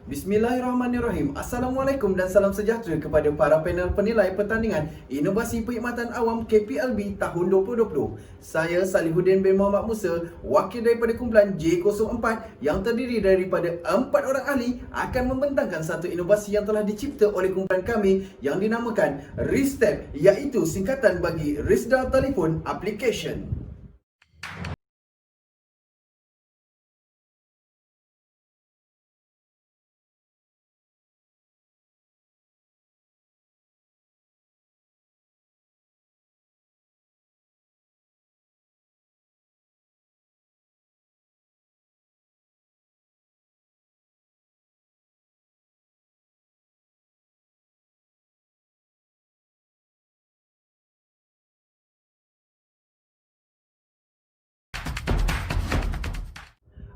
Bismillahirrahmanirrahim. Assalamualaikum dan salam sejahtera kepada para panel penilai pertandingan Inovasi Perkhidmatan Awam KPLB tahun 2020. Saya Salihuddin bin Muhammad Musa, wakil daripada kumpulan J04 yang terdiri daripada 4 orang ahli akan membentangkan satu inovasi yang telah dicipta oleh kumpulan kami yang dinamakan RISTEP, iaitu singkatan bagi Risda Telephone Application.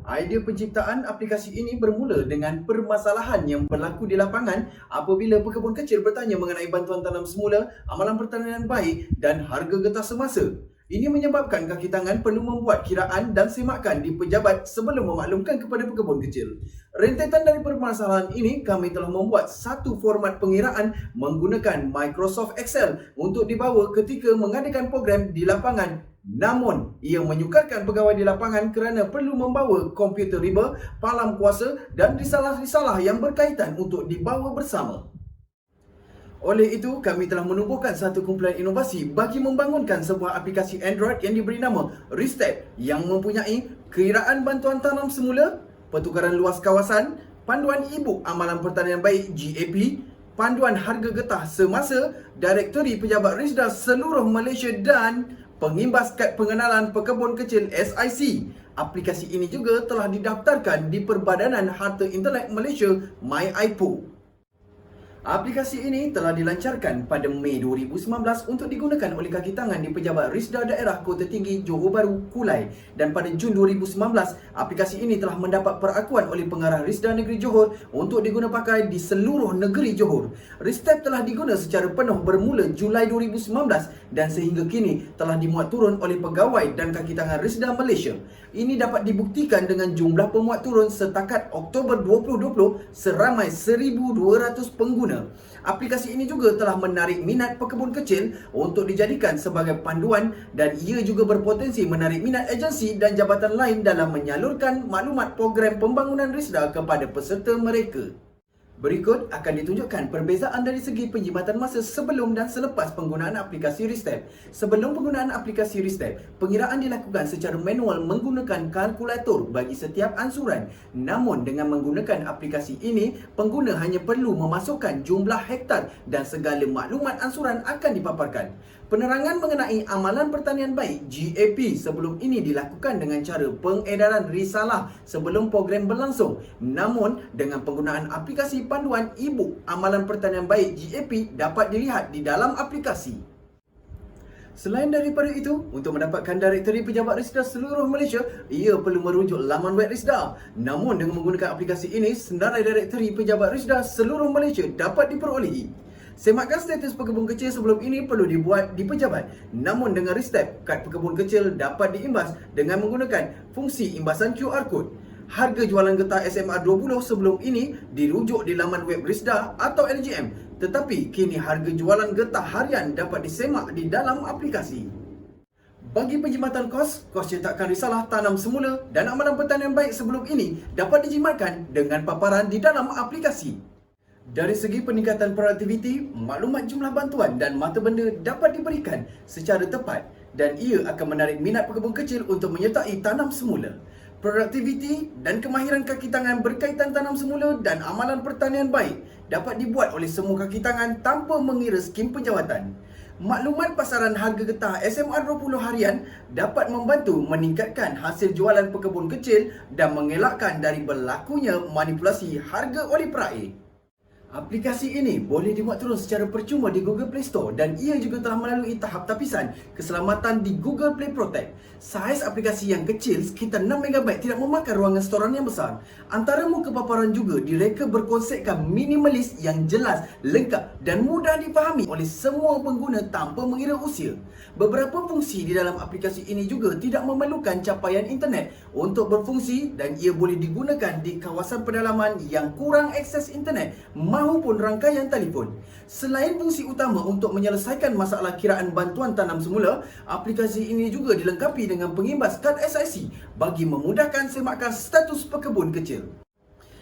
Idea penciptaan aplikasi ini bermula dengan permasalahan yang berlaku di lapangan apabila pekebun kecil bertanya mengenai bantuan tanam semula, amalan pertanian baik dan harga getah semasa. Ini menyebabkan kaki tangan perlu membuat kiraan dan semakan di pejabat sebelum memaklumkan kepada pekebun kecil. Rentetan dari permasalahan ini, kami telah membuat satu format pengiraan menggunakan Microsoft Excel untuk dibawa ketika mengadakan program di lapangan. Namun, ia menyukarkan pegawai di lapangan kerana perlu membawa komputer riba, palam kuasa dan risalah-risalah yang berkaitan untuk dibawa bersama. Oleh itu, kami telah menubuhkan satu kumpulan inovasi bagi membangunkan sebuah aplikasi Android yang diberi nama RISTEP yang mempunyai kiraan bantuan tanam semula, pertukaran luas kawasan, panduan e-book amalan pertanian baik GAP, panduan harga getah semasa, direktori pejabat Risda seluruh Malaysia dan pengimbas kad pengenalan pekebun kecil SIC. Aplikasi ini juga telah didaftarkan di Perbadanan Harta Intelek Malaysia MyIPO. Aplikasi ini telah dilancarkan pada Mei 2019 untuk digunakan oleh kaki tangan di pejabat Risda Daerah Kota Tinggi Johor Bahru, Kulai, dan pada Jun 2019 aplikasi ini telah mendapat perakuan oleh Pengarah Risda Negeri Johor untuk diguna pakai di seluruh negeri Johor. RISTEP telah diguna secara penuh bermula Julai 2019 dan sehingga kini telah dimuat turun oleh pegawai dan kaki tangan Risda Malaysia. Ini dapat dibuktikan dengan jumlah pemuat turun setakat Oktober 2020 seramai 1,200 pengguna. Aplikasi ini juga telah menarik minat pekebun kecil untuk dijadikan sebagai panduan dan ia juga berpotensi menarik minat agensi dan jabatan lain dalam menyalurkan maklumat program pembangunan Risda kepada peserta mereka. Berikut akan ditunjukkan perbezaan dari segi penjimatan masa sebelum dan selepas penggunaan aplikasi RISTEP. Sebelum penggunaan aplikasi RISTEP, pengiraan dilakukan secara manual menggunakan kalkulator bagi setiap ansuran. Namun dengan menggunakan aplikasi ini, pengguna hanya perlu memasukkan jumlah hektar dan segala maklumat ansuran akan dipaparkan. Penerangan mengenai amalan pertanian baik GAP sebelum ini dilakukan dengan cara pengedaran risalah sebelum program berlangsung. Namun, dengan penggunaan aplikasi panduan e-book amalan pertanian baik GAP dapat dilihat di dalam aplikasi. Selain daripada itu, untuk mendapatkan direktori pejabat Risda seluruh Malaysia, ia perlu merujuk laman web Risda. Namun dengan menggunakan aplikasi ini, senarai direktori pejabat Risda seluruh Malaysia dapat diperolehi. Semakkan status pekebun kecil sebelum ini perlu dibuat di pejabat. Namun dengan RISTEP, kad pekebun kecil dapat diimbas dengan menggunakan fungsi imbasan QR Code. Harga jualan getah SMR 20 sebelum ini dirujuk di laman web Risda atau LGM. Tetapi kini harga jualan getah harian dapat disemak di dalam aplikasi. Bagi penjimatan kos cetakan risalah tanam semula dan amalan pertanian baik sebelum ini dapat dijimatkan dengan paparan di dalam aplikasi. Dari segi peningkatan produktiviti, maklumat jumlah bantuan dan mata benda dapat diberikan secara tepat dan ia akan menarik minat pekebun kecil untuk menyertai tanam semula. Produktiviti dan kemahiran kaki tangan berkaitan tanam semula dan amalan pertanian baik dapat dibuat oleh semua kaki tangan tanpa mengira skim penjawatan. Maklumat pasaran harga getah SMR 20 harian dapat membantu meningkatkan hasil jualan pekebun kecil dan mengelakkan dari berlakunya manipulasi harga oleh peraih. Aplikasi ini boleh dimuat turun secara percuma di Google Play Store dan ia juga telah melalui tahap tapisan keselamatan di Google Play Protect. Saiz aplikasi yang kecil sekitar 6MB tidak memakan ruangan storan yang besar. Antara muka paparan juga direka berkonsepkan minimalis yang jelas, lengkap dan mudah dipahami oleh semua pengguna tanpa mengira usia. Beberapa fungsi di dalam aplikasi ini juga tidak memerlukan capaian internet untuk berfungsi dan ia boleh digunakan di kawasan pedalaman yang kurang akses internet maupun rangkaian telefon. Selain fungsi utama untuk menyelesaikan masalah kiraan bantuan tanam semula, aplikasi ini juga dilengkapi dengan pengimbas kad SIC bagi memudahkan semakan status pekebun kecil.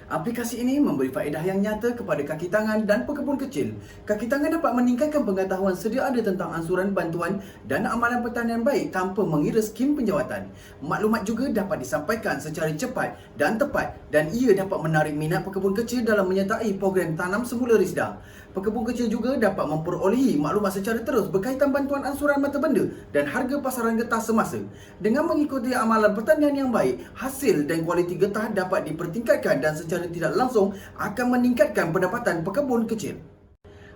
Aplikasi ini memberi faedah yang nyata kepada kaki tangan dan pekebun kecil. Kaki tangan dapat meningkatkan pengetahuan sedia ada tentang ansuran bantuan dan amalan pertanian baik tanpa mengira skim penjawatan. Maklumat juga dapat disampaikan secara cepat dan tepat dan ia dapat menarik minat pekebun kecil dalam menyertai program tanam semula Risda. Pekebun kecil juga dapat memperolehi maklumat secara terus berkaitan bantuan ansuran mata benda dan harga pasaran getah semasa. Dengan mengikuti amalan pertanian yang baik, hasil dan kualiti getah dapat dipertingkatkan dan secara tidak langsung akan meningkatkan pendapatan pekebun kecil.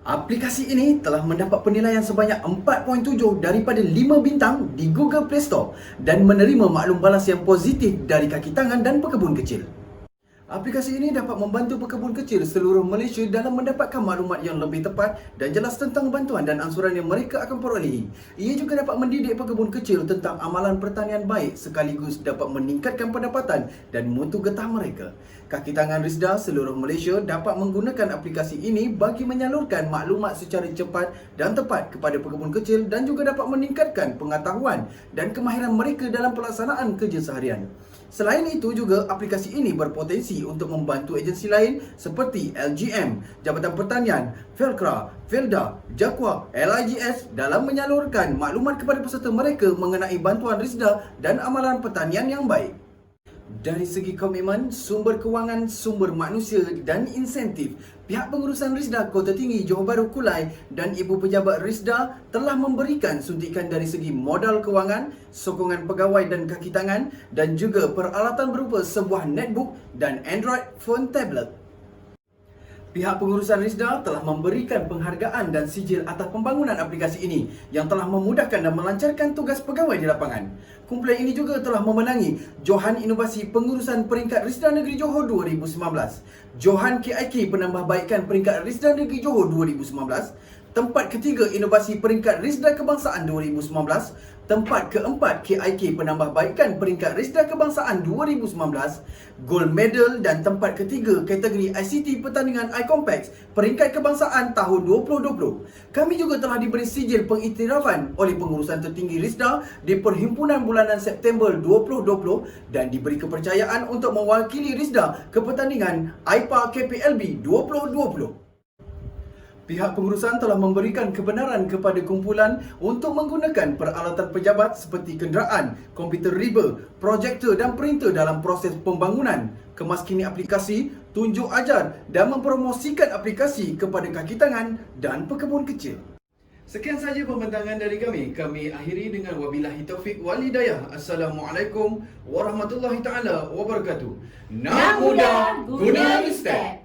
Aplikasi ini telah mendapat penilaian sebanyak 4.7 daripada 5 bintang di Google Play Store dan menerima maklum balas yang positif dari kaki tangan dan pekebun kecil. Aplikasi ini dapat membantu pekebun kecil seluruh Malaysia dalam mendapatkan maklumat yang lebih tepat dan jelas tentang bantuan dan ansuran yang mereka akan perolehi. Ia juga dapat mendidik pekebun kecil tentang amalan pertanian baik sekaligus dapat meningkatkan pendapatan dan mutu getah mereka. Kaki tangan Risda seluruh Malaysia dapat menggunakan aplikasi ini bagi menyalurkan maklumat secara cepat dan tepat kepada pekebun kecil dan juga dapat meningkatkan pengetahuan dan kemahiran mereka dalam pelaksanaan kerja seharian. Selain itu juga, aplikasi ini berpotensi untuk membantu agensi lain seperti LGM, Jabatan Pertanian, Felkra, Felda, Jakwa, LIGS dalam menyalurkan maklumat kepada peserta mereka mengenai bantuan Risda dan amalan pertanian yang baik. Dari segi komitmen, sumber kewangan, sumber manusia dan insentif, pihak pengurusan Risda Kota Tinggi Johor Bahru Kulai dan Ibu Pejabat Risda telah memberikan suntikan dari segi modal kewangan, sokongan pegawai dan kaki tangan dan juga peralatan berupa sebuah netbook dan Android phone tablet. Pihak pengurusan Risda telah memberikan penghargaan dan sijil atas pembangunan aplikasi ini yang telah memudahkan dan melancarkan tugas pegawai di lapangan. Kumpulan ini juga telah memenangi Johan Inovasi Pengurusan Peringkat Risda Negeri Johor 2019, Johan KIK Penambahbaikan Peringkat Risda Negeri Johor 2019, tempat ketiga Inovasi Peringkat Risda Kebangsaan 2019, tempat keempat KIK Penambahbaikan Peringkat Risda Kebangsaan 2019, Gold Medal dan tempat ketiga kategori ICT Pertandingan iCompex Peringkat Kebangsaan tahun 2020. Kami juga telah diberi sijil pengiktirafan oleh pengurusan tertinggi Risda di Perhimpunan Bulanan September 2020 dan diberi kepercayaan untuk mewakili Risda ke pertandingan AIPA KPLB 2020. Pihak pengurusan telah memberikan kebenaran kepada kumpulan untuk menggunakan peralatan pejabat seperti kenderaan, komputer riba, projektor dan printer dalam proses pembangunan, kemaskini aplikasi, tunjuk ajar dan mempromosikan aplikasi kepada kaki tangan dan pekebun kecil. Sekian sahaja pembentangan dari kami. Kami akhiri dengan wabillahi taufik wal hidayah. Assalamualaikum warahmatullahi taala wabarakatuh. Nak muda guna step.